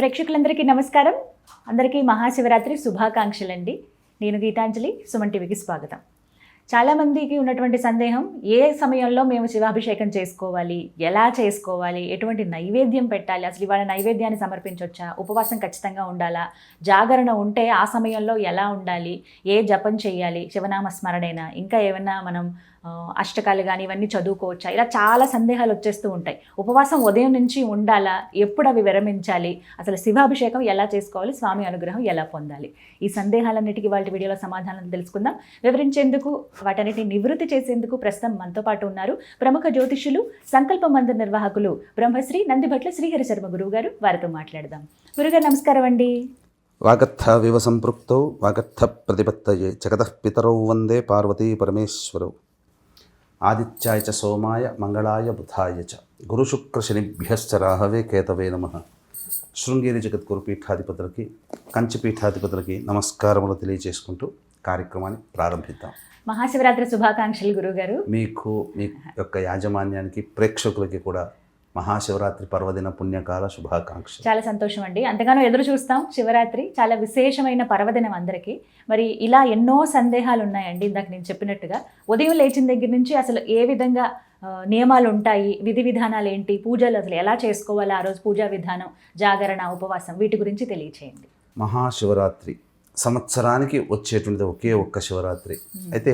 ప్రేక్షకులందరికీ నమస్కారం. అందరికీ మహాశివరాత్రి శుభాకాంక్షలండి. నేను గీతాంజలి, సుమన్ టీవీకి స్వాగతం. చాలామందికి ఉన్నటువంటి సందేహం, ఏ సమయంలో మేము శివాభిషేకం చేసుకోవాలి, ఎలా చేసుకోవాలి, ఎటువంటి నైవేద్యం పెట్టాలి, అసలు ఇవాళ నైవేద్యాన్ని సమర్పించవచ్చా, ఉపవాసం ఖచ్చితంగా ఉండాలా, జాగరణ ఉంటే ఆ సమయంలో ఎలా ఉండాలి, ఏ జపం చేయాలి, శివనామ స్మరణేనా, ఇంకా ఏమన్నా మనం అష్టకాలు కానీ ఇవన్నీ చదువుకోవచ్చా, ఇలా చాలా సందేహాలు వచ్చేస్తూ ఉంటాయి. ఉపవాసం ఉదయం నుంచి ఉండాలా, ఎప్పుడు అవి విరమించాలి, అసలు శివాభిషేకం ఎలా చేసుకోవాలి, స్వామి అనుగ్రహం ఎలా పొందాలి, ఈ సందేహాలన్నిటికీ వాళ్ళ వీడియోలో సమాధానం తెలుసుకుందాం. వివరించేందుకు, వాటన్నిటిని నివృత్తి చేసేందుకు ప్రస్తుతం మనతో పాటు ఉన్నారు ప్రముఖ జ్యోతిష్యులు, సంకల్ప మందిర నిర్వాహకులు బ్రహ్మశ్రీ నందిభట్ల శ్రీహరి శర్మ గురువు గారు. వారితో మాట్లాడదాం. గురుగారు నమస్కారం అండి. వాగర్థ వివ సంపృక్తౌ వాగర్థ ప్రతిపత్తయే జగతః పితరౌ వందే పార్వతీ పరమేశ్వరౌ. ఆదిత్యాయ చ సోమాయ మంగళాయ బుధాయ చ గురుశుక్రశనిభ్యశ్చ రాహవే కేతవే నమః. శృంగేరి జగద్గురు పీఠాధిపతులకి, కంచి పీఠాధిపతులకి నమస్కారములు తెలియజేసుకుంటూ కార్యక్రమాన్ని ప్రారంభిద్దాం. మహాశివరాత్రి శుభాకాంక్షలు గురుగారు. మీకు, మీ యొక్క యాజమాన్యానికి, ప్రేక్షకులకి కూడా మహాశివరాత్రి పర్వదిన పుణ్యకాల శుభాకాంక్ష. చాలా సంతోషం అండి. అంతగానో ఎదురు చూస్తాం. శివరాత్రి చాలా విశేషమైన పర్వదినం అందరికీ. మరి ఇలా ఎన్నో సందేహాలు ఉన్నాయండి. ఇందాక నేను చెప్పినట్టుగా ఉదయం లేచిన దగ్గర నుంచి అసలు ఏ విధంగా నియమాలు ఉంటాయి, విధి విధానాలు ఏంటి, పూజలు అసలు ఎలా చేసుకోవాలి, ఆ రోజు పూజా విధానం, జాగరణ, ఉపవాసం, వీటి గురించి తెలియచేయండి. మహాశివరాత్రి సంవత్సరానికి వచ్చేటువంటిది ఒకే ఒక్క శివరాత్రి. అయితే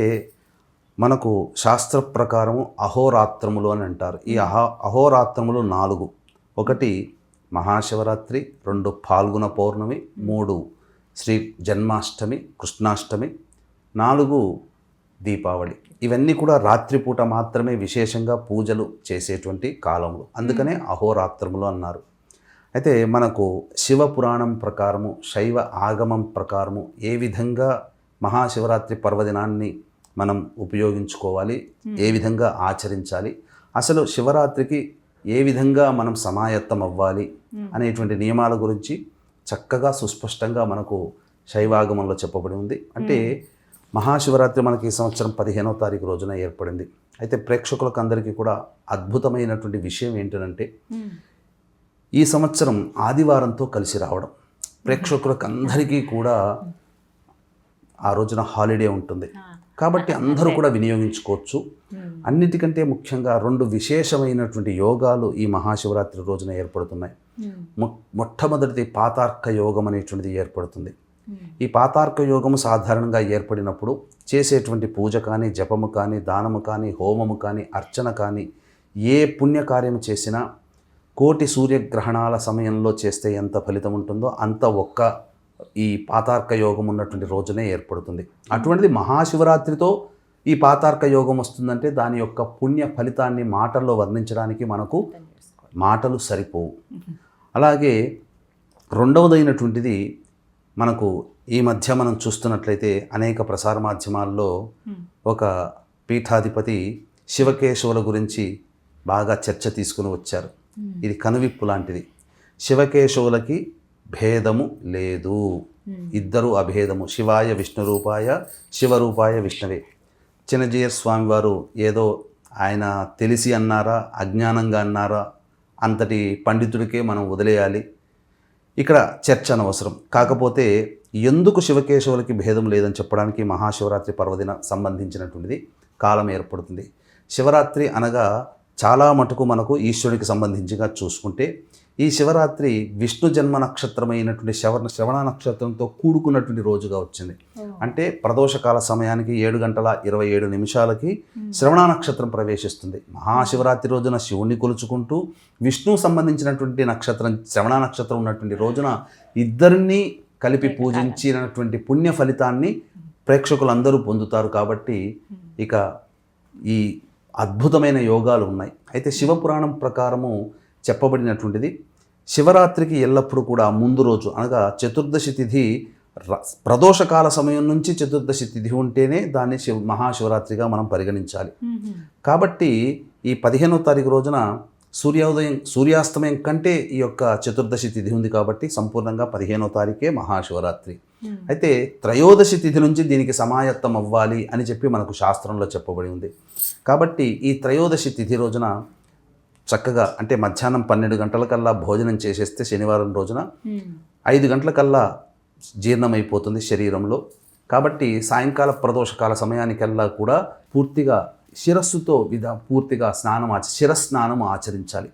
మనకు శాస్త్ర ప్రకారము అహోరాత్రములు అని అంటారు. ఈ అహోరాత్రములు 4. 1 మహాశివరాత్రి, 2 ఫాల్గుణ పౌర్ణమి, 3 శ్రీ జన్మాష్టమి, కృష్ణాష్టమి, 4 దీపావళి. ఇవన్నీ కూడా రాత్రిపూట మాత్రమే విశేషంగా పూజలు చేసేటువంటి కాలములు, అందుకనే అహోరాత్రములు అన్నారు. అయితే మనకు శివపురాణం ప్రకారము, శైవ ఆగమం ప్రకారము ఏ విధంగా మహాశివరాత్రి పర్వదినాన్ని మనం ఉపయోగించుకోవాలి, ఏ విధంగా ఆచరించాలి, అసలు శివరాత్రికి ఏ విధంగా మనం సమాయత్తం అవ్వాలి అనేటువంటి నియమాల గురించి చక్కగా సుస్పష్టంగా మనకు శైవాగమంలో చెప్పబడి ఉంది. అంటే మహాశివరాత్రి మనకి ఈ సంవత్సరం 15వ తారీఖు రోజున ఏర్పడింది. అయితే ప్రేక్షకులకు అందరికీ కూడా అద్భుతమైనటువంటి విషయం ఏంటంటే, ఈ సంవత్సరం ఆదివారంతో కలిసి రావడం. ప్రేక్షకులకు అందరికీ కూడా ఆ రోజున హాలిడే ఉంటుంది కాబట్టి అందరూ కూడా వినియోగించుకోవచ్చు. అన్నిటికంటే ముఖ్యంగా 2 విశేషమైనటువంటి యోగాలు ఈ మహాశివరాత్రి రోజున ఏర్పడుతున్నాయి. మొట్టమొదటిది పాతార్క యోగం అనేటువంటిది ఏర్పడుతుంది. ఈ పాతార్క యోగము సాధారణంగా ఏర్పడినప్పుడు చేసేటువంటి పూజ కానీ, జపము కానీ, దానము కానీ, హోమము కానీ, అర్చన కానీ, ఏ పుణ్యకార్యం చేసినా కోటి సూర్యగ్రహణాల సమయంలో చేస్తే ఎంత ఫలితం ఉంటుందో అంత ఒక్క ఈ పాతార్క యోగం ఉన్నటువంటి రోజునే ఏర్పడుతుంది. అటువంటిది మహాశివరాత్రితో ఈ పాతార్క యోగం వస్తుందంటే దాని యొక్క పుణ్య ఫలితాన్ని మాటల్లో వర్ణించడానికి మనకు మాటలు సరిపోవు. అలాగే రెండవదైనటువంటిది, మనకు ఈ మధ్య మనం చూస్తున్నట్లయితే అనేక ప్రసార మాధ్యమాల్లో ఒక పీఠాధిపతి శివకేశవుల గురించి బాగా చర్చ తీసుకుని వచ్చారు. ఇది కనువిప్పు లాంటిది. శివకేశవులకి భేదము లేదు, ఇద్దరు అభేదము. శివాయ విష్ణు రూపాయ, శివరూపాయ విష్ణవే. చిన్నజీయర్ స్వామివారు ఏదో ఆయన తెలిసి అన్నారా, అజ్ఞానంగా అన్నారా, అంతటి పండితుడికే మనం వదిలేయాలి, ఇక్కడ చర్చ అనవసరం. కాకపోతే ఎందుకు శివకేశవులకి భేదం లేదని చెప్పడానికి మహాశివరాత్రి పర్వదిన సంబంధించినటువంటిది కాలం ఏర్పడుతుంది. శివరాత్రి అనగా చాలా మటుకు మనకు ఈశ్వరుడికి సంబంధించిగా చూసుకుంటే, ఈ శివరాత్రి విష్ణు జన్మ నక్షత్రమైనటువంటి శ్రవణ నక్షత్రంతో కూడుకున్నటువంటి రోజుగా వచ్చింది. అంటే ప్రదోషకాల సమయానికి 7:27 శ్రవణ నక్షత్రం ప్రవేశిస్తుంది. మహాశివరాత్రి రోజున శివుణ్ణి కొలుచుకుంటూ విష్ణు సంబంధించినటువంటి నక్షత్రం శ్రవణ నక్షత్రం ఉన్నటువంటి రోజున ఇద్దరినీ కలిపి పూజించినటువంటి పుణ్య ఫలితాన్ని ప్రేక్షకులందరూ పొందుతారు. కాబట్టి ఇక ఈ అద్భుతమైన యోగాలు ఉన్నాయి. అయితే శివపురాణం ప్రకారము చెప్పబడినటువంటిది, శివరాత్రికి ఎల్లప్పుడూ కూడా ముందు రోజు అనగా చతుర్దశి తిథి, ప్రదోషకాల సమయం నుంచి చతుర్దశి తిథి ఉంటేనే దాన్ని మహాశివరాత్రిగా మనం పరిగణించాలి. కాబట్టి ఈ 15వ తారీఖు రోజున సూర్యాస్తమయం కంటే ఈ యొక్క చతుర్దశి తిథి ఉంది కాబట్టి సంపూర్ణంగా 15వ తారీఖే మహాశివరాత్రి. అయితే త్రయోదశి తిథి నుంచి దీనికి సమాయత్తం అవ్వాలి అని చెప్పి మనకు శాస్త్రంలో చెప్పబడి ఉంది. కాబట్టి ఈ త్రయోదశి తిథి రోజున చక్కగా అంటే మధ్యాహ్నం 12 గంటలకల్లా భోజనం చేసేస్తే శనివారం రోజున 5 గంటలకల్లా జీర్ణమైపోతుంది శరీరంలో. కాబట్టి సాయంకాల ప్రదోషకాల సమయానికల్లా కూడా పూర్తిగా శిరస్సుతో పూర్తిగా శిరస్నానం ఆచరించాలి.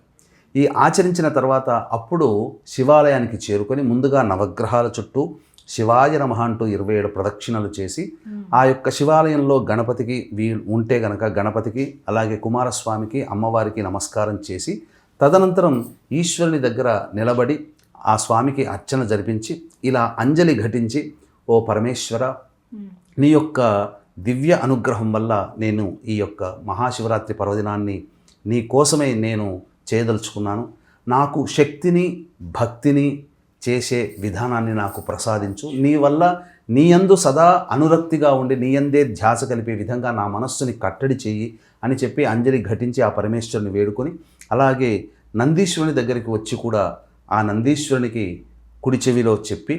ఈ ఆచరించిన తర్వాత అప్పుడు శివాలయానికి చేరుకొని ముందుగా నవగ్రహాల చుట్టూ శివాయ నమః అంటూ 27 ప్రదక్షిణలు చేసి ఆ యొక్క శివాలయంలో గణపతికి ఉంటే గనక గణపతికి, అలాగే కుమారస్వామికి, అమ్మవారికి నమస్కారం చేసి తదనంతరం ఈశ్వరుని దగ్గర నిలబడి ఆ స్వామికి అర్చన జరిపించి ఇలా అంజలి ఘటించి, ఓ పరమేశ్వర, నీ యొక్క దివ్య అనుగ్రహం వల్ల నేను ఈ యొక్క మహాశివరాత్రి పర్వదినాన్ని నీ కోసమే నేను చేయదలుచుకున్నాను. నాకు శక్తిని, భక్తిని చేసే విధానాన్ని నాకు ప్రసాదించు. నీ వల్ల నీ యందు సదా అనురక్తిగా ఉండి నీ యందే ధ్యాస కలిపే విధంగా నా మనస్సుని కట్టడి చెయ్యి అని చెప్పి అంజలి ఘటించి ఆ పరమేశ్వరుని వేడుకొని, అలాగే నందీశ్వరుని దగ్గరికి వచ్చి కూడా ఆ నందీశ్వరునికి కుడి చెవిలో చెప్పి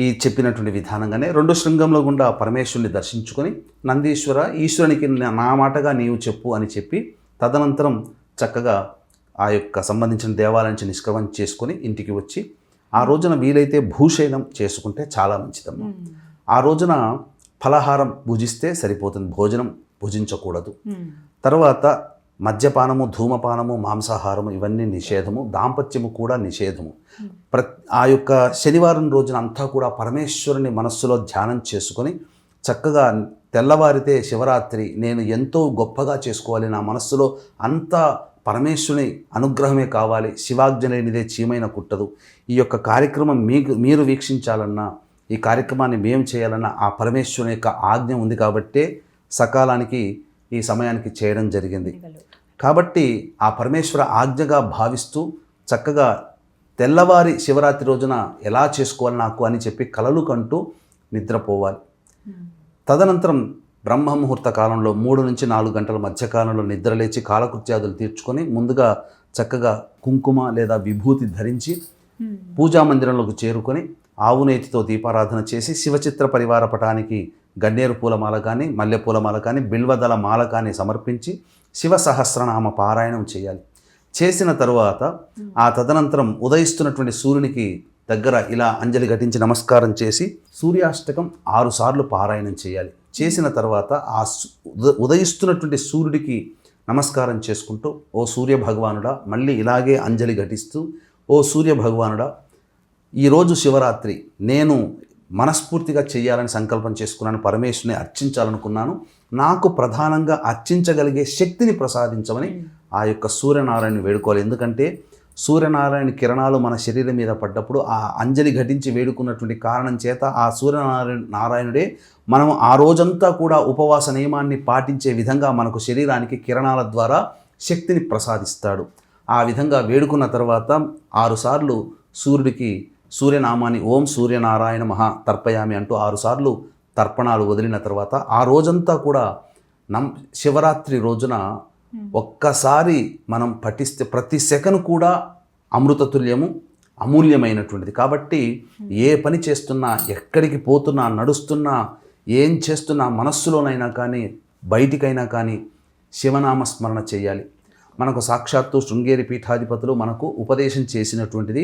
ఈ చెప్పినటువంటి విధానంగానే 2 శృంగంలో గుండా పరమేశ్వరుని దర్శించుకొని, నందీశ్వర, ఈశ్వరునికి నా మాటగా నీవు చెప్పు అని చెప్పి తదనంతరం చక్కగా ఆ యొక్క సంబంధించిన దేవాలయం నుంచి నిష్క్రమణ చేసుకొని ఇంటికి వచ్చి ఆ రోజున వీలైతే భూషయనం చేసుకుంటే చాలా మంచిదమ్మా. ఆ రోజున ఫలహారం భుజిస్తే సరిపోతుంది, భోజనం భుజించకూడదు. తర్వాత మద్యపానము, ధూమపానము, మాంసాహారము ఇవన్నీ నిషేధము, దాంపత్యము కూడా నిషేధము. ఆ యొక్క శనివారం రోజున అంతా కూడా పరమేశ్వరుని మనస్సులో ధ్యానం చేసుకొని చక్కగా తెల్లవారితే శివరాత్రి నేను ఎంతో గొప్పగా చేసుకోవాలి, నా మనస్సులో అంతా పరమేశ్వరుని అనుగ్రహమే కావాలి, శివాజ్ఞ లేనిదే చీమైన కుట్టదు, ఈ యొక్క కార్యక్రమం మీరు వీక్షించాలన్నా, ఈ కార్యక్రమాన్ని మేము చేయాలన్నా ఆ పరమేశ్వరుని యొక్క ఆజ్ఞ ఉంది కాబట్టే సకాలానికి ఈ సమయానికి చేయడం జరిగింది. కాబట్టి ఆ పరమేశ్వర ఆజ్ఞగా భావిస్తూ చక్కగా తెల్లవారి శివరాత్రి రోజున ఎలా చేసుకోవాలి నాకు అని చెప్పి కలలు కంటూ నిద్రపోవాలి. తదనంతరం బ్రహ్మముహూర్త కాలంలో 3 నుంచి 4 గంటల మధ్యకాలంలో నిద్రలేచి కాలకృత్యాదులు తీర్చుకొని ముందుగా చక్కగా కుంకుమ లేదా విభూతి ధరించి పూజా మందిరంలోకి చేరుకొని ఆవు నేతితో దీపారాధన చేసి శివచిత్ర పరివార పటానికి గన్నేరు పూలమాల కానీ, మల్లెపూలమాల కానీ, బిల్వదళ మాల కానీ సమర్పించి శివ సహస్రనామ పారాయణం చేయాలి. చేసిన తరువాత ఆ తదనంతరం ఉదయిస్తున్నటువంటి సూర్యునికి దగ్గర ఇలా అంజలి ఘటించి నమస్కారం చేసి సూర్యాష్టకం 6 సార్లు పారాయణం చేయాలి. చేసిన తర్వాత ఆ ఉదయిస్తున్నటువంటి సూర్యుడికి నమస్కారం చేసుకుంటూ, ఓ సూర్య భగవానుడా, మళ్ళీ ఇలాగే అంజలి ఘటిస్తూ, ఓ సూర్య భగవానుడా, ఈరోజు శివరాత్రి నేను మనస్ఫూర్తిగా చేయాలని సంకల్పం చేసుకున్నాను, పరమేశ్వరుని అర్చించాలనుకున్నాను, నాకు ప్రధానంగా అర్చించగలిగే శక్తిని ప్రసాదించమని ఆ యొక్క సూర్యనారాయణని వేడుకోవాలి. ఎందుకంటే సూర్యనారాయణ కిరణాలు మన శరీరం మీద పడ్డప్పుడు ఆ అంజలి ఘటించి వేడుకున్నటువంటి కారణం చేత ఆ సూర్యనారాయణుడే మనం ఆ రోజంతా కూడా ఉపవాస నియమాన్ని పాటించే విధంగా మనకు శరీరానికి కిరణాల ద్వారా శక్తిని ప్రసాదిస్తాడు. ఆ విధంగా వేడుకున్న తర్వాత 6 సార్లు సూర్యుడికి సూర్యనామాన్ని ఓం సూర్యనారాయణ మహా తర్పయామి అంటూ 6 సార్లు తర్పణాలు వదిలిన తర్వాత ఆ రోజంతా కూడా శివరాత్రి రోజున ఒక్కసారి మనం పఠిస్తే ప్రతి సెకను కూడా అమృతతుల్యము, అమూల్యమైనటువంటిది. కాబట్టి ఏ పని చేస్తున్నా, ఎక్కడికి పోతున్నా, నడుస్తున్నా, ఏం చేస్తున్నా మనస్సులోనైనా కానీ బయటికైనా కానీ శివనామస్మరణ చేయాలి. మనకు సాక్షాత్తు శృంగేరి పీఠాధిపతులు మనకు ఉపదేశం చేసినటువంటిది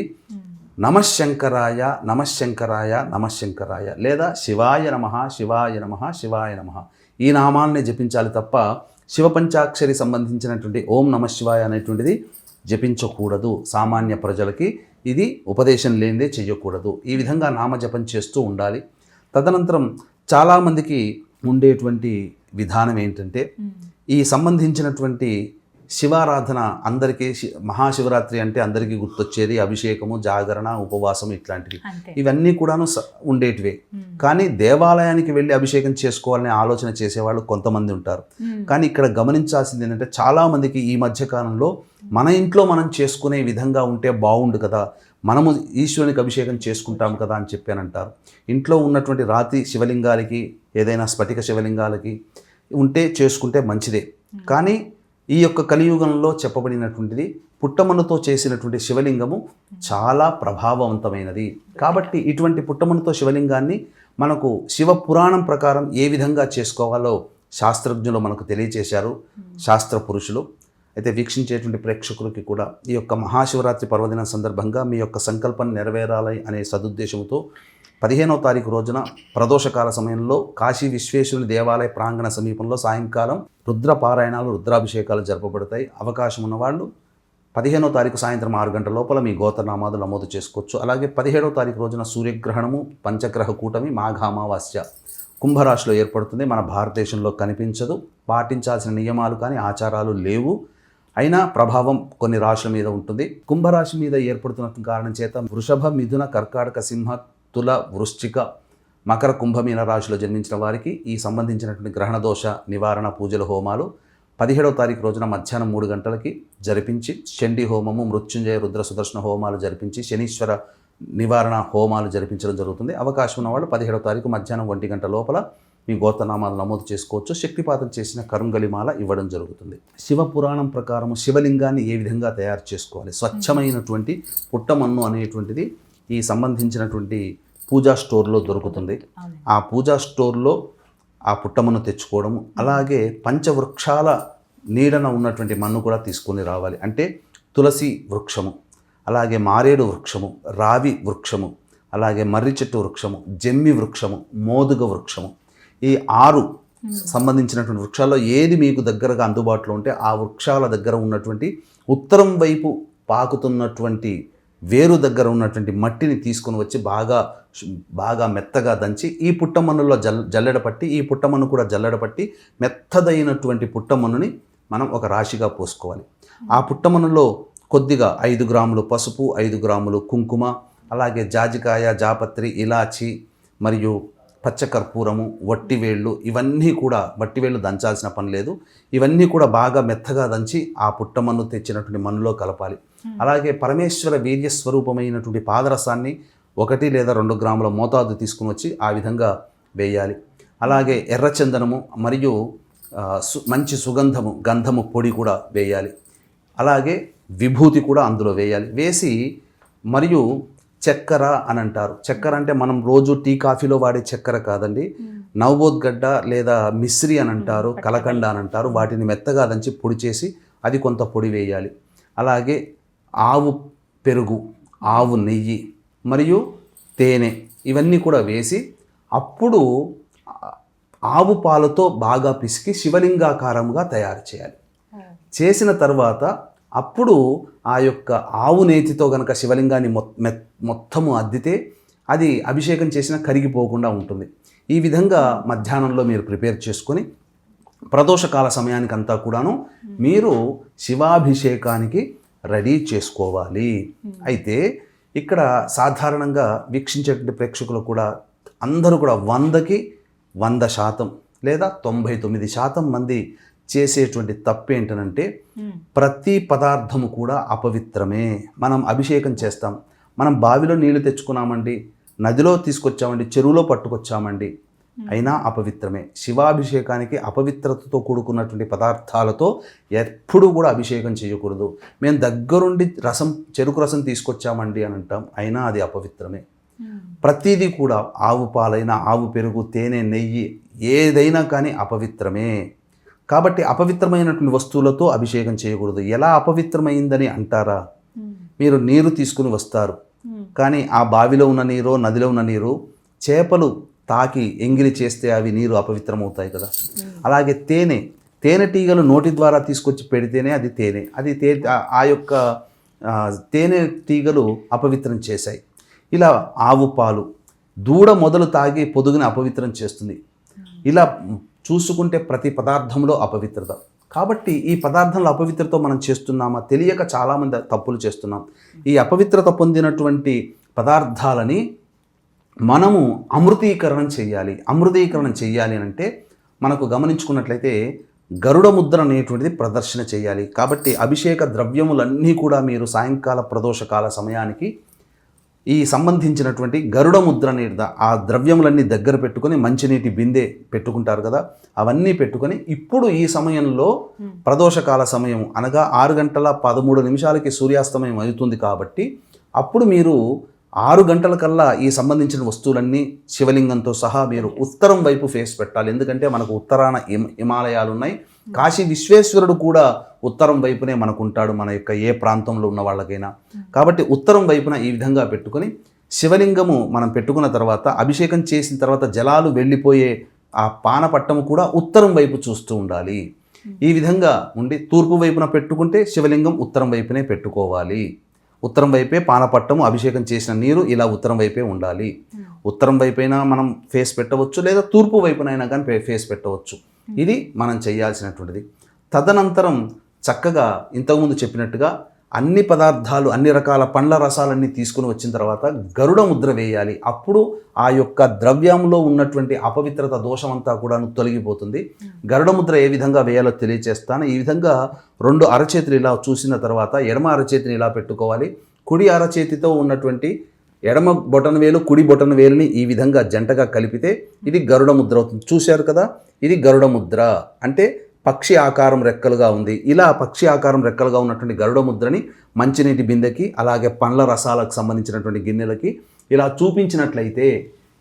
నమఃశంకరాయ నమఃశంకరాయ నమఃశంకరాయ లేదా శివాయ నమః శివాయ నమః శివాయ నమః ఈ నామాలనే జపించాలి తప్ప శివపంచాక్షరి సంబంధించినటువంటి ఓం నమఃశివాయ అనేటువంటిది జపించకూడదు. సామాన్య ప్రజలకి ఇది ఉపదేశం లేనిదే చెయ్యకూడదు. ఈ విధంగా నామజపం చేస్తూ ఉండాలి. తదనంతరం చాలామందికి ఉండేటువంటి విధానం ఏంటంటే ఈ సంబంధించినటువంటి శివారాధన అందరికీ మహాశివరాత్రి అంటే అందరికీ గుర్తొచ్చేది అభిషేకము, జాగరణ, ఉపవాసం ఇట్లాంటివి. ఇవన్నీ కూడాను ఉండేటివే. కానీ దేవాలయానికి వెళ్ళి అభిషేకం చేసుకోవాలనే ఆలోచన చేసేవాళ్ళు కొంతమంది ఉంటారు. కానీ ఇక్కడ గమనించాల్సింది ఏంటంటే చాలామందికి ఈ మధ్యకాలంలో మన ఇంట్లో మనం చేసుకునే విధంగా ఉంటే బాగుండు కదా, మనము ఈశ్వరునికి అభిషేకం చేసుకుంటాం కదా అని చెప్పానంటారు. ఇంట్లో ఉన్నటువంటి రాతి శివలింగాలకి, ఏదైనా స్ఫటిక శివలింగాలకి ఉంటే చేసుకుంటే మంచిదే. కానీ ఈ యొక్క కలియుగంలో చెప్పబడినటువంటిది పుట్టమన్నుతో చేసినటువంటి శివలింగము చాలా ప్రభావవంతమైనది. కాబట్టి ఇటువంటి పుట్టమన్నుతో శివలింగాన్ని మనకు శివ పురాణం ప్రకారం ఏ విధంగా చేసుకోవాలో శాస్త్రజ్ఞులు మనకు తెలియచేశారు, శాస్త్ర పురుషులు. అయితే వీక్షించేటువంటి ప్రేక్షకులకి కూడా ఈ యొక్క మహాశివరాత్రి పర్వదిన సందర్భంగా మీ యొక్క సంకల్పం నెరవేరాలి అనే సదుద్దేశంతో 15వ తారీఖు రోజున ప్రదోషకాల సమయంలో కాశీ విశ్వేశ్వరుని దేవాలయ ప్రాంగణ సమీపంలో సాయంకాలం రుద్ర పారాయణాలు, రుద్రాభిషేకాలు జరపబడతాయి. అవకాశం ఉన్నవాళ్ళు 15వ తారీఖు సాయంత్రం 6 గంటల లోపల మీ గోత్రనామాలు నమోదు చేసుకోవచ్చు. అలాగే 17వ తారీఖు రోజున సూర్యగ్రహణము, పంచగ్రహ కూటమి, మాఘామావాస్య కుంభరాశిలో ఏర్పడుతుంది. మన భారతదేశంలో కనిపించదు. పాటించాల్సిన నియమాలు కానీ ఆచారాలు లేవు. అయినా ప్రభావం కొన్ని రాశుల మీద ఉంటుంది. కుంభరాశి మీద ఏర్పడుతున్న కారణం చేత వృషభ, మిథున, కర్కాటక, సింహ, తుల, వృశ్చిక, మకర, కుంభమీన రాశిలో జన్మించిన వారికి ఈ సంబంధించినటువంటి గ్రహణ దోష నివారణ పూజల హోమాలు 17వ తారీఖు రోజున మధ్యాహ్నం 3 గంటలకి జరిపించి, చండీ హోమము, మృత్యుంజయ, రుద్ర సుదర్శన హోమాలు జరిపించి, శనీశ్వర నివారణ హోమాలు జరిపించడం జరుగుతుంది. అవకాశం ఉన్నవాళ్ళు 17వ తారీఖు మధ్యాహ్నం 1 గంట లోపల మీ గోత్రనామాలు నమోదు చేసుకోవచ్చు. శక్తిపాతం చేసిన కరుంగలిమాల ఇవ్వడం జరుగుతుంది. శివ పురాణం ప్రకారం శివలింగాన్ని ఏ విధంగా తయారు చేసుకోవాలి? స్వచ్ఛమైనటువంటి పుట్టమన్ను అనేటువంటిది ఈ సంబంధించినటువంటి పూజా స్టోర్లో దొరుకుతుంది. ఆ పూజా స్టోర్లో ఆ పుట్టమన్ను తెచ్చుకోవడము, అలాగే పంచవృక్షాల నీడన ఉన్నటువంటి మన్ను కూడా తీసుకొని రావాలి. అంటే తులసి వృక్షము, అలాగే మారేడు వృక్షము, రావి వృక్షము, అలాగే మర్రి చెట్టు వృక్షము, జమ్మి వృక్షము, మోదుగ వృక్షము, ఈ 6 సంబంధించినటువంటి వృక్షాల్లో ఏది మీకు దగ్గరగా అందుబాటులో ఉంటే ఆ వృక్షాల దగ్గర ఉన్నటువంటి ఉత్తరం వైపు పాకుతున్నటువంటి వేరు దగ్గర ఉన్నటువంటి మట్టిని తీసుకొని వచ్చి బాగా మెత్తగా దంచి ఈ పుట్టమన్నులో జల్లెడపట్టి, ఈ పుట్టమన్ను కూడా జల్లెడపట్టి మెత్తదైనటువంటి పుట్టమన్నుని మనం ఒక రాశిగా పోసుకోవాలి. ఆ పుట్టమన్నులో కొద్దిగా 5 గ్రాములు పసుపు, 5 గ్రాములు కుంకుమ, అలాగే జాజికాయ, జాపత్రి, ఇలాచి మరియు పచ్చకర్పూరము, వట్టివేళ్ళు, ఇవన్నీ కూడా వట్టివేళ్ళు దంచాల్సిన పని లేదు. ఇవన్నీ కూడా బాగా మెత్తగా దంచి ఆ పుట్టమన్ను తెచ్చినటువంటి మన్నులో కలపాలి. అలాగే పరమేశ్వర వీర్య స్వరూపమైనటువంటి పాదరసాన్ని 1 లేదా 2 గ్రాముల మోతాదు తీసుకుని వచ్చి ఆ విధంగా వేయాలి. అలాగే ఎర్రచందనము మరియు మంచి సుగంధము, గంధము పొడి కూడా వేయాలి. అలాగే విభూతి కూడా అందులో వేయాలి. వేసి మరియు చక్కెర అని అంటారు. చక్కెర అంటే మనం రోజు టీ కాఫీలో వాడే చక్కెర కాదండి. నవబోద్గడ్డ లేదా మిశ్రి అని అంటారు, కలకండ అని అంటారు. వాటిని మెత్తగా దంచి పొడి చేసి అది కొంత పొడి వేయాలి. అలాగే ఆవు పెరుగు, ఆవు నెయ్యి మరియు తేనె ఇవన్నీ కూడా వేసి అప్పుడు ఆవు పాలతో బాగా పిసికి శివలింగాకారంగా తయారు చేయాలి. చేసిన తర్వాత అప్పుడు ఆ యొక్క ఆవు నేతితో కనుక శివలింగాన్ని మొత్తము అద్దితే అది అభిషేకం చేసినా కరిగిపోకుండా ఉంటుంది. ఈ విధంగా మధ్యాహ్నంలో మీరు ప్రిపేర్ చేసుకొని ప్రదోషకాల సమయానికి అంతా కూడాను మీరు శివాభిషేకానికి రెడీ చేసుకోవాలి. అయితే ఇక్కడ సాధారణంగా వీక్షించేటువంటి ప్రేక్షకులు కూడా అందరూ కూడా 100కి 100% లేదా 99% మంది చేసేటువంటి తప్పు ఏంటనంటే ప్రతి పదార్థము కూడా అపవిత్రమే. మనం అభిషేకం చేస్తాం, మనం బావిలో నీళ్లు తెచ్చుకున్నామండి, నదిలో తీసుకొచ్చామండి, చెరువులో పట్టుకొచ్చామండి, అయినా అపవిత్రమే. శివాభిషేకానికి అపవిత్రతతో కూడుకున్నటువంటి పదార్థాలతో ఎప్పుడూ కూడా అభిషేకం చేయకూడదు. మేము దగ్గరుండి చెరుకు రసం తీసుకొచ్చామండి అని అంటాం, అయినా అది అపవిత్రమే. ప్రతిదీ కూడా ఆవు పాలైనా, ఆవు పెరుగు, తేనె, నెయ్యి ఏదైనా కానీ అపవిత్రమే. కాబట్టి అపవిత్రమైనటువంటి వస్తువులతో అభిషేకం చేయకూడదు. ఎలా అపవిత్రమైందని అంటారా? మీరు నీరు తీసుకుని వస్తారు, కానీ ఆ బావిలో ఉన్న నీరు, నదిలో ఉన్న నీరు చేపలు తాకి ఎంగిలి చేస్తే అవి నీరు అపవిత్రమవుతాయి కదా. అలాగే తేనెటీగలు నోటి ద్వారా తీసుకొచ్చి పెడితేనే అది తేనె. ఆ యొక్క తేనెటీగలు అపవిత్రం చేశాయి. ఇలా ఆవు పాలు, దూడ మొదలు తాగి పొదుగుని అపవిత్రం చేస్తుంది. ఇలా చూసుకుంటే ప్రతి పదార్థంలో అపవిత్రత. కాబట్టి ఈ పదార్థంలో అపవిత్రత మనం చేస్తున్నామా? తెలియక చాలామంది తప్పులు చేస్తున్నాం. ఈ అపవిత్రత పొందినటువంటి పదార్థాలని మనము అమృతీకరణం చేయాలి. అమృతీకరణం చేయాలి అంటే మనకు గమనించుకున్నట్లయితే గరుడ ముద్ర అనేటువంటిది ప్రదర్శన చేయాలి. కాబట్టి అభిషేక ద్రవ్యములన్నీ కూడా మీరు సాయంకాల ప్రదోషకాల సమయానికి ఈ సంబంధించినటువంటి గరుడ ముద్ర అనేది ఆ ద్రవ్యములన్నీ దగ్గర పెట్టుకొని మంచినీటి బిందె పెట్టుకుంటారు కదా, అవన్నీ పెట్టుకొని ఇప్పుడు ఈ సమయంలో ప్రదోషకాల సమయం అనగా 6 గంటల 13 నిమిషాలకి సూర్యాస్తమయం అవుతుంది. కాబట్టి అప్పుడు మీరు 6 గంటల కల్లా ఈ సంబంధించిన వస్తువులన్నీ శివలింగంతో సహా మీరు ఉత్తరం వైపు ఫేస్ పెట్టాలి. ఎందుకంటే మనకు ఉత్తరాన హిమాలయాలు ఉన్నాయి, కాశీ విశ్వేశ్వరుడు కూడా ఉత్తరం వైపునే మనకుంటాడు, మన యొక్క ఏ ప్రాంతంలో ఉన్న వాళ్ళకైనా. కాబట్టి ఉత్తరం వైపున ఈ విధంగా పెట్టుకొని శివలింగము మనం పెట్టుకున్న తర్వాత అభిషేకం చేసిన తర్వాత జలాలు వెళ్ళిపోయే ఆ పానపట్టము కూడా ఉత్తరం వైపు చూస్తూ ఉండాలి. ఈ విధంగా ఉండి తూర్పు వైపున పెట్టుకుంటే శివలింగం ఉత్తరం వైపునే పెట్టుకోవాలి. ఉత్తరం వైపే పానపట్టము అభిషేకం చేసిన నీరు ఇలా ఉత్తరం వైపే ఉండాలి. ఉత్తరం వైపైనా మనం ఫేస్ పెట్టవచ్చు, లేదా తూర్పు వైపునైనా కానీ ఫేస్ పెట్టవచ్చు. ఇది మనం చేయాల్సినటువంటిది. తదనంతరం చక్కగా ఇంతకుముందు చెప్పినట్టుగా అన్ని పదార్థాలు, అన్ని రకాల పండ్ల రసాలన్నీ తీసుకుని వచ్చిన తర్వాత గరుడ ముద్ర వేయాలి. అప్పుడు ఆ యొక్క ద్రవ్యంలో ఉన్నటువంటి అపవిత్రత దోషమంతా కూడా తొలగిపోతుంది. గరుడ ముద్ర ఏ విధంగా వేయాలో తెలియచేస్తాను. ఈ విధంగా 2 అరచేతులు ఇలా చూసిన తర్వాత ఎడమ అరచేతిని ఇలా పెట్టుకోవాలి. కుడి అరచేతితో ఉన్నటువంటి ఎడమ బొటన వేలు కుడి బొటన వేలుని ఈ విధంగా జంటగా కలిపితే ఇది గరుడ ముద్ర అవుతుంది. చూశారు కదా, ఇది గరుడ ముద్ర అంటే పక్షి ఆకారం రెక్కలుగా ఉంది. ఇలా పక్షి ఆకారం రెక్కలుగా ఉన్నటువంటి గరుడ ముద్రని మంచినీటి బిందెకి, అలాగే పండ్ల రసాలకు సంబంధించినటువంటి గిన్నెలకి ఇలా చూపించినట్లయితే,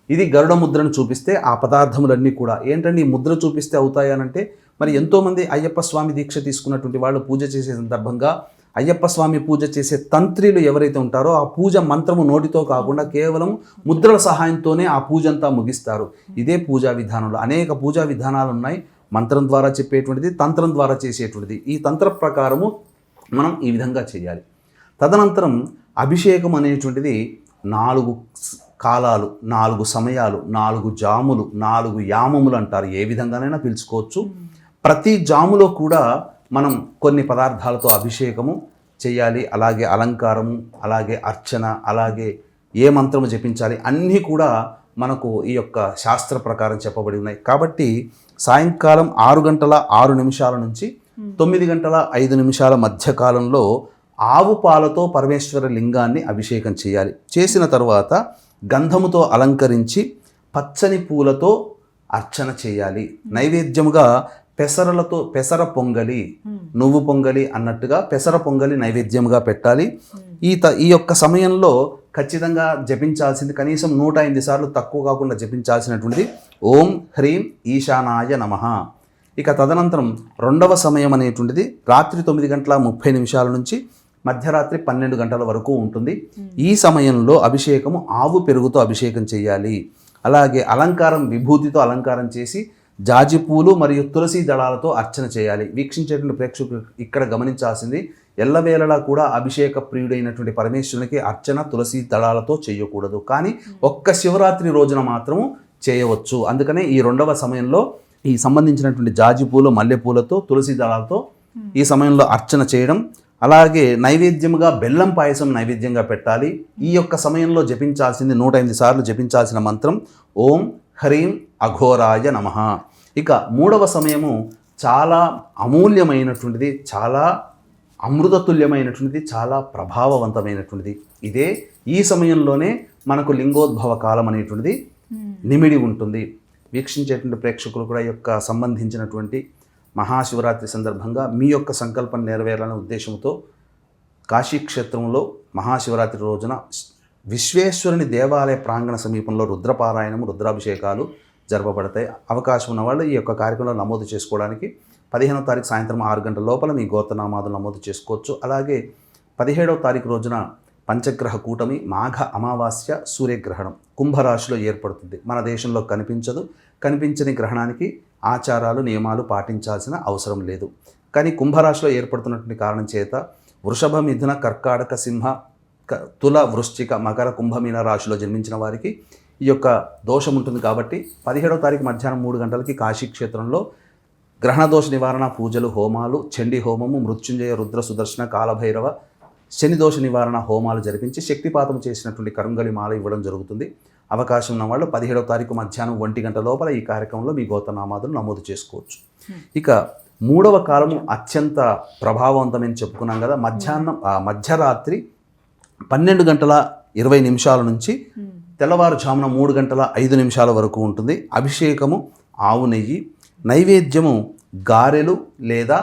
ఇది గరుడ ముద్రను చూపిస్తే ఆ పదార్థములన్నీ కూడా ఏంటంటే ఈ ముద్ర చూపిస్తే అవుతాయనంటే, మరి ఎంతోమంది అయ్యప్ప స్వామి దీక్ష తీసుకున్నటువంటి వాళ్ళు పూజ చేసే సందర్భంగా అయ్యప్ప స్వామి పూజ చేసే తంత్రులు ఎవరైతే ఉంటారో ఆ పూజ మంత్రము నోటితో కాకుండా కేవలం ముద్రల సహాయంతోనే ఆ పూజ అంతా ముగిస్తారు. ఇదే పూజా విధానంలో అనేక పూజా విధానాలు ఉన్నాయి. మంత్రం ద్వారా చెప్పేటువంటిది, తంత్రం ద్వారా చేసేటువంటిది. ఈ తంత్ర ప్రకారము మనం ఈ విధంగా చేయాలి. తదనంతరం అభిషేకం అనేటువంటిది 4 కాలాలు, 4 సమయాలు, 4 జాములు, 4 యామములు అంటారు. ఏ విధంగానైనా పిలుచుకోవచ్చు. ప్రతి జాములో కూడా మనం కొన్ని పదార్థాలతో అభిషేకము చేయాలి. అలాగే అలంకారము, అలాగే అర్చన, అలాగే ఏ మంత్రము జపించాలి అన్నీ కూడా మనకు ఈ యొక్క శాస్త్ర ప్రకారం చెప్పబడి ఉన్నాయి. కాబట్టి సాయంకాలం 6 గంటల 6 నిమిషాల నుంచి 9 గంటల 5 నిమిషాల మధ్య కాలంలో ఆవు పాలతో పరమేశ్వర లింగాన్ని అభిషేకం చేయాలి. చేసిన తర్వాత గంధముతో అలంకరించి పచ్చని పూలతో అర్చన చేయాలి. నైవేద్యముగా పెసర పొంగలి, నువ్వు పొంగలి అన్నట్టుగా పెసర పొంగలి నైవేద్యంగా పెట్టాలి. ఈ యొక్క సమయంలో ఖచ్చితంగా జపించాల్సింది కనీసం 108 సార్లు తక్కువ కాకుండా జపించాల్సినటువంటిది ఓం హ్రీం ఈశానాయ నమః. ఇక తదనంతరం 2వ సమయం అనేటువంటిది రాత్రి 9 గంటల 30 నిమిషాల నుంచి మధ్యరాత్రి 12 గంటల వరకు ఉంటుంది. ఈ సమయంలో అభిషేకము ఆవు పెరుగుతో అభిషేకం చేయాలి. అలాగే అలంకారం విభూతితో అలంకారం చేసి జాజి పూలు మరియు తులసి దళాలతో అర్చన చేయాలి. వీక్షించేటువంటి ప్రేక్షకులు ఇక్కడ గమనించాల్సింది, ఎల్లవేళలా కూడా అభిషేక ప్రియుడైనటువంటి పరమేశ్వరునికి అర్చన తులసి దళాలతో చేయకూడదు, కానీ ఒక్క శివరాత్రి రోజున మాత్రము చేయవచ్చు. అందుకనే ఈ 2వ సమయంలో ఈ సంబంధించినటువంటి జాజి పూలు, మల్లెపూలతో, తులసి దళాలతో ఈ సమయంలో అర్చన చేయడం. అలాగే నైవేద్యముగా బెల్లం పాయసం నైవేద్యంగా పెట్టాలి. ఈ యొక్క సమయంలో జపించాల్సింది 108 సార్లు జపించాల్సిన మంత్రం ఓం హ్రీం అఘోరాయ నమః. ఇక 3వ సమయము చాలా అమూల్యమైనటువంటిది, చాలా అమృతతుల్యమైనటువంటిది, చాలా ప్రభావవంతమైనటువంటిది. ఈ సమయంలోనే మనకు లింగోద్భవ కాలం అనేటువంటిది నిమిడి ఉంటుంది. వీక్షించేటువంటి ప్రేక్షకులు కూడా యొక్క సంబంధించినటువంటి మహాశివరాత్రి సందర్భంగా మీ యొక్క సంకల్పం నెరవేరాలనే ఉద్దేశంతో కాశీక్షేత్రంలో మహాశివరాత్రి రోజున విశ్వేశ్వరుని దేవాలయ ప్రాంగణ సమీపంలో రుద్రపారాయణము, రుద్రాభిషేకాలు జరపబడతాయి. అవకాశం ఉన్న వాళ్ళు ఈ యొక్క కార్యక్రమంలో నమోదు చేసుకోవడానికి 15వ తారీఖు సాయంత్రం 6 గంటల లోపల మీ గోత్రనామాదులు నమోదు చేసుకోవచ్చు. అలాగే 17వ తారీఖు రోజున పంచగ్రహ కూటమి, మాఘ అమావాస్య, సూర్యగ్రహణం కుంభరాశిలో ఏర్పడుతుంది. మన దేశంలో కనిపించదు. కనిపించని గ్రహణానికి ఆచారాలు, నియమాలు పాటించాల్సిన అవసరం లేదు. కానీ కుంభరాశిలో ఏర్పడుతున్నటువంటి కారణం చేత వృషభ, మిథున, కర్కాటక, సింహ, తుల, వృశ్చిక, మకర, కుంభమీన రాశిలో జన్మించిన వారికి ఈ యొక్క దోషం ఉంటుంది. కాబట్టి 17వ తారీఖు మధ్యాహ్నం 3 గంటలకి కాశీక్షేత్రంలో గ్రహణ దోష నివారణ పూజలు, హోమాలు, చండీ హోమము, మృత్యుంజయ, రుద్ర, సుదర్శన, కాలభైరవ, శని దోష నివారణ హోమాలు జరిపించి శక్తిపాతం చేసినటువంటి కరుంగలి మాల ఇవ్వడం జరుగుతుంది. అవకాశం ఉన్న వాళ్ళు 17వ తారీఖు మధ్యాహ్నం 1 గంట లోపల ఈ కార్యక్రమంలో మీ గోత్రనామాదులు నమోదు చేసుకోవచ్చు. ఇక 3వ కాలము అత్యంత ప్రభావవంతమని చెప్పుకున్నాం కదా. మధ్యరాత్రి 12 గంటల 20 నిమిషాల నుంచి తెల్లవారుజామున 3 గంటల 5 నిమిషాల వరకు ఉంటుంది. అభిషేకము ఆవు నెయ్యి, నైవేద్యము గారెలు లేదా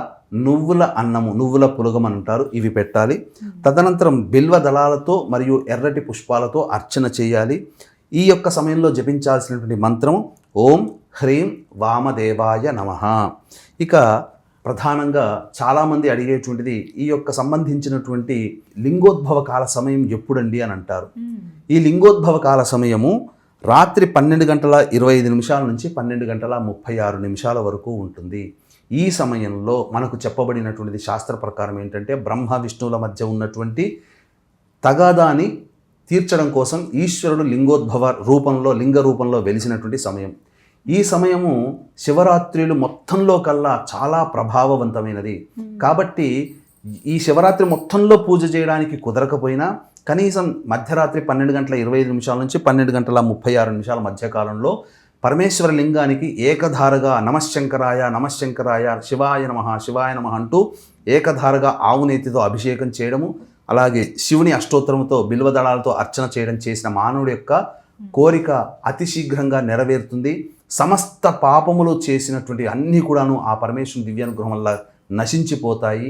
నువ్వుల అన్నము, నువ్వుల పులగం అంటారు, ఇవి పెట్టాలి. తదనంతరం బిల్వ దళాలతో మరియు ఎర్రటి పుష్పాలతో అర్చన చేయాలి. ఈ యొక్క సమయంలో జపించాల్సినటువంటి మంత్రము ఓం హ్రీం వామదేవాయ నమః. ఇక ప్రధానంగా చాలామంది అడిగేటువంటిది ఈ యొక్క సంబంధించినటువంటి లింగోద్భవ కాల సమయం ఎప్పుడండి అని అంటారు. ఈ లింగోద్భవ కాల సమయము రాత్రి 12:25 నుంచి 12:36 వరకు ఉంటుంది. ఈ సమయంలో మనకు చెప్పబడినటువంటిది శాస్త్ర ప్రకారం ఏంటంటే బ్రహ్మ విష్ణువుల మధ్య ఉన్నటువంటి తగాదాని తీర్చడం కోసం ఈశ్వరుడు లింగ రూపంలో వెలిసినటువంటి సమయం. ఈ సమయము శివరాత్రులు మొత్తంలో కల్లా చాలా ప్రభావవంతమైనది. కాబట్టి ఈ శివరాత్రి మొత్తంలో పూజ చేయడానికి కుదరకపోయినా కనీసం మధ్యరాత్రి 12:25 నుంచి 12:36 మధ్యకాలంలో పరమేశ్వర లింగానికి ఏకధారగా నమశ్శంకరాయ నమశ్శంకరాయ శివాయ నమః అంటూ ఏకధారగా ఆవునేతితో అభిషేకం చేయడము, అలాగే శివుని అష్టోత్తరముతో బిల్వదళాలతో అర్చన చేయడం చేసిన మానవుడి యొక్క కోరిక అతి శీఘ్రంగా నెరవేరుతుంది. సమస్త పాపములు చేసినటువంటి అన్నీ కూడాను ఆ పరమేశ్వరుని దివ్యానుగ్రహం వల్ల నశించిపోతాయి.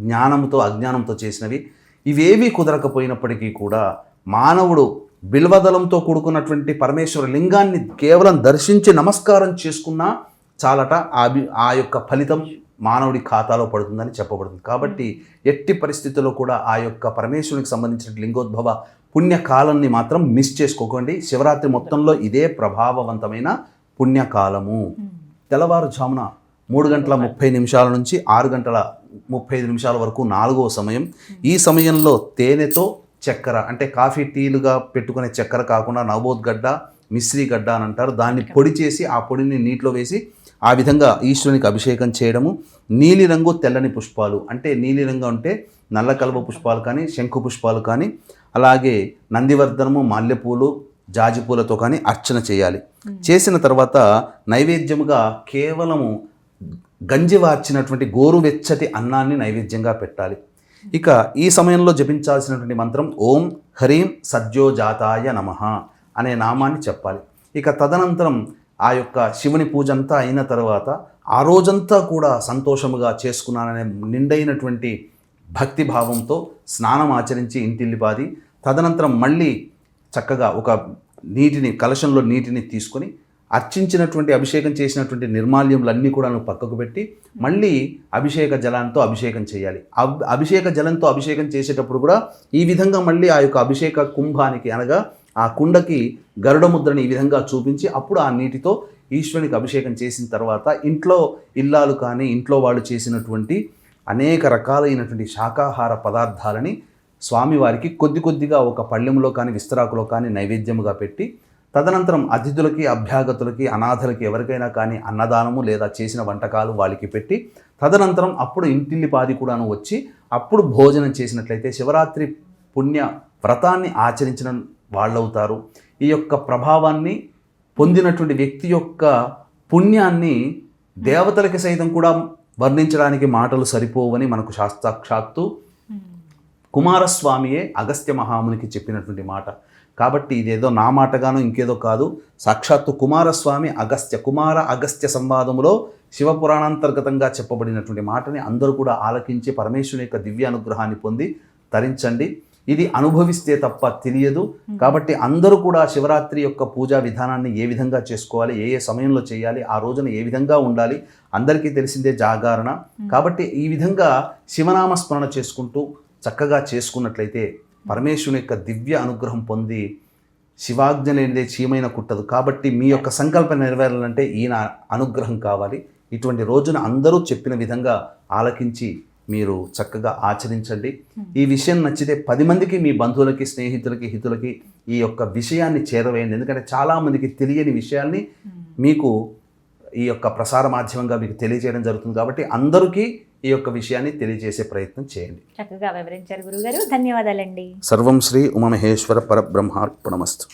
జ్ఞానంతో అజ్ఞానంతో చేసినవి ఇవేవీ కుదరకపోయినప్పటికీ కూడా మానవుడు బిల్వదళంతో కూడుకున్నటువంటి పరమేశ్వర లింగాన్ని కేవలం దర్శించి నమస్కారం చేసుకున్నా చాలట ఆ యొక్క ఫలితం మానవుడి ఖాతాలో పడుతుందని చెప్పబడుతుంది. కాబట్టి ఎట్టి పరిస్థితుల్లో కూడా ఆ యొక్క పరమేశ్వరునికి సంబంధించిన లింగోద్భవ పుణ్యకాలాన్ని మాత్రం మిస్ చేసుకోకండి. శివరాత్రి మొత్తంలో ఇదే ప్రభావవంతమైన పుణ్యకాలము. తెల్లవారుజామున 3:30 నుంచి 6:35 వరకు 4వ సమయం. ఈ సమయంలో తేనెతో చక్కెర, అంటే కాఫీ టీలుగా పెట్టుకునే చక్కెర కాకుండా నవబోద్గడ్డ, మిశ్రీ గడ్డ అని అంటారు, దాన్ని పొడి చేసి ఆ పొడిని నీటిలో వేసి ఆ విధంగా ఈశ్వరునికి అభిషేకం చేయడము. నీలిరంగు తెల్లని పుష్పాలు, అంటే నీలిరంగు అంటే నల్ల కలువ పుష్పాలు కానీ శంకు పుష్పాలు కానీ అలాగే నందివర్ధనము, మల్లెపూలు, జాజిపూలతో కానీ అర్చన చేయాలి. చేసిన తర్వాత నైవేద్యముగా కేవలము గంజి వార్చినటువంటి గోరువెచ్చటి అన్నాన్ని నైవేద్యంగా పెట్టాలి. ఇక ఈ సమయంలో జపించాల్సినటువంటి మంత్రం ఓం హ్రీం సద్యోజాతాయ నమః అనే నామాన్ని చెప్పాలి. ఇక తదనంతరం ఆ యొక్క శివుని పూజ అంతా అయిన తర్వాత ఆ రోజంతా కూడా సంతోషముగా చేసుకున్నాననే నిండైనటువంటి భక్తిభావంతో స్నానం ఆచరించి ఇంటిల్లిపాది తదనంతరం మళ్ళీ చక్కగా ఒక కలశంలో నీటిని తీసుకొని అర్చించినటువంటి అభిషేకం చేసినటువంటి నిర్మాల్యములన్నీ కూడా పక్కకు పెట్టి మళ్ళీ అభిషేక జలంతో అభిషేకం చేయాలి. అభిషేక జలంతో అభిషేకం చేసేటప్పుడు కూడా ఈ విధంగా మళ్ళీ ఆ యొక్క అభిషేక కుంభానికి అనగా ఆ కుండకి గరుడ ముద్రని ఈ విధంగా చూపించి అప్పుడు ఆ నీటితో ఈశ్వరునికి అభిషేకం చేసిన తర్వాత ఇంట్లో ఇల్లాలు కానీ ఇంట్లో వాళ్ళు చేసినటువంటి అనేక రకాలైనటువంటి శాకాహార పదార్థాలని స్వామివారికి కొద్దిగా ఒక పళ్ళెంలో కానీ విస్తరాకులో కానీ నైవేద్యముగా పెట్టి తదనంతరం అతిథులకి, అభ్యాగతులకి, అనాథలకి ఎవరికైనా కానీ అన్నదానము లేదా చేసిన వంటకాలు వాళ్ళకి పెట్టి తదనంతరం అప్పుడు ఇంటిల్లిపాది కూడాను వచ్చి అప్పుడు భోజనం చేసినట్లయితే శివరాత్రి పుణ్య వ్రతాన్ని ఆచరించిన వాళ్ళవుతారు. ఈ యొక్క ప్రభావాన్ని పొందినటువంటి వ్యక్తి యొక్క పుణ్యాన్ని దేవతలకి సైతం కూడా వర్ణించడానికి మాటలు సరిపోవని మనకు సాక్షాత్తు కుమారస్వామియే అగస్త్య మహామునికి చెప్పినటువంటి మాట. కాబట్టి ఇదేదో నా మాటగానో ఇంకేదో కాదు, సాక్షాత్తు కుమారస్వామి అగస్త్య సంవాదములో శివపురాణాంతర్గతంగా చెప్పబడినటువంటి మాటని అందరూ కూడా ఆలకించి పరమేశ్వరుని యొక్క దివ్యానుగ్రహాన్ని పొంది తరించండి. ఇది అనుభవిస్తే తప్ప తెలియదు. కాబట్టి అందరూ కూడా శివరాత్రి యొక్క పూజా విధానాన్ని ఏ విధంగా చేసుకోవాలి, ఏ సమయంలో చేయాలి, ఆ రోజున ఏ విధంగా ఉండాలి అందరికీ తెలిసిందే జాగరణ. కాబట్టి ఈ విధంగా శివనామ స్మరణ చేసుకుంటూ చక్కగా చేసుకున్నట్లయితే పరమేశ్వరుని యొక్క దివ్య అనుగ్రహం పొంది శివాజ్ఞ లేనిదే చీమైన కుట్టదు. కాబట్టి మీ యొక్క సంకల్పం నెరవేరాలంటే ఈయన అనుగ్రహం కావాలి. ఇటువంటి రోజున అందరూ చెప్పిన విధంగా ఆలకించి మీరు చక్కగా ఆచరించండి. ఈ విషయం నచ్చితే 10 మందికి, మీ బంధువులకి, స్నేహితులకి, హితులకి ఈ యొక్క విషయాన్ని చేరవేయండి. ఎందుకంటే చాలామందికి తెలియని విషయాల్ని మీకు ఈ యొక్క ప్రసార మాధ్యమంగా మీకు తెలియజేయడం జరుగుతుంది. కాబట్టి అందరికీ ఈ యొక్క విషయాన్ని తెలియజేసే ప్రయత్నం చేయండి. చక్కగా వివరించారు గురుగారు, ధన్యవాదాలండి. సర్వం శ్రీ ఉమామహేశ్వర పరబ్రహ్మార్పణమస్తు.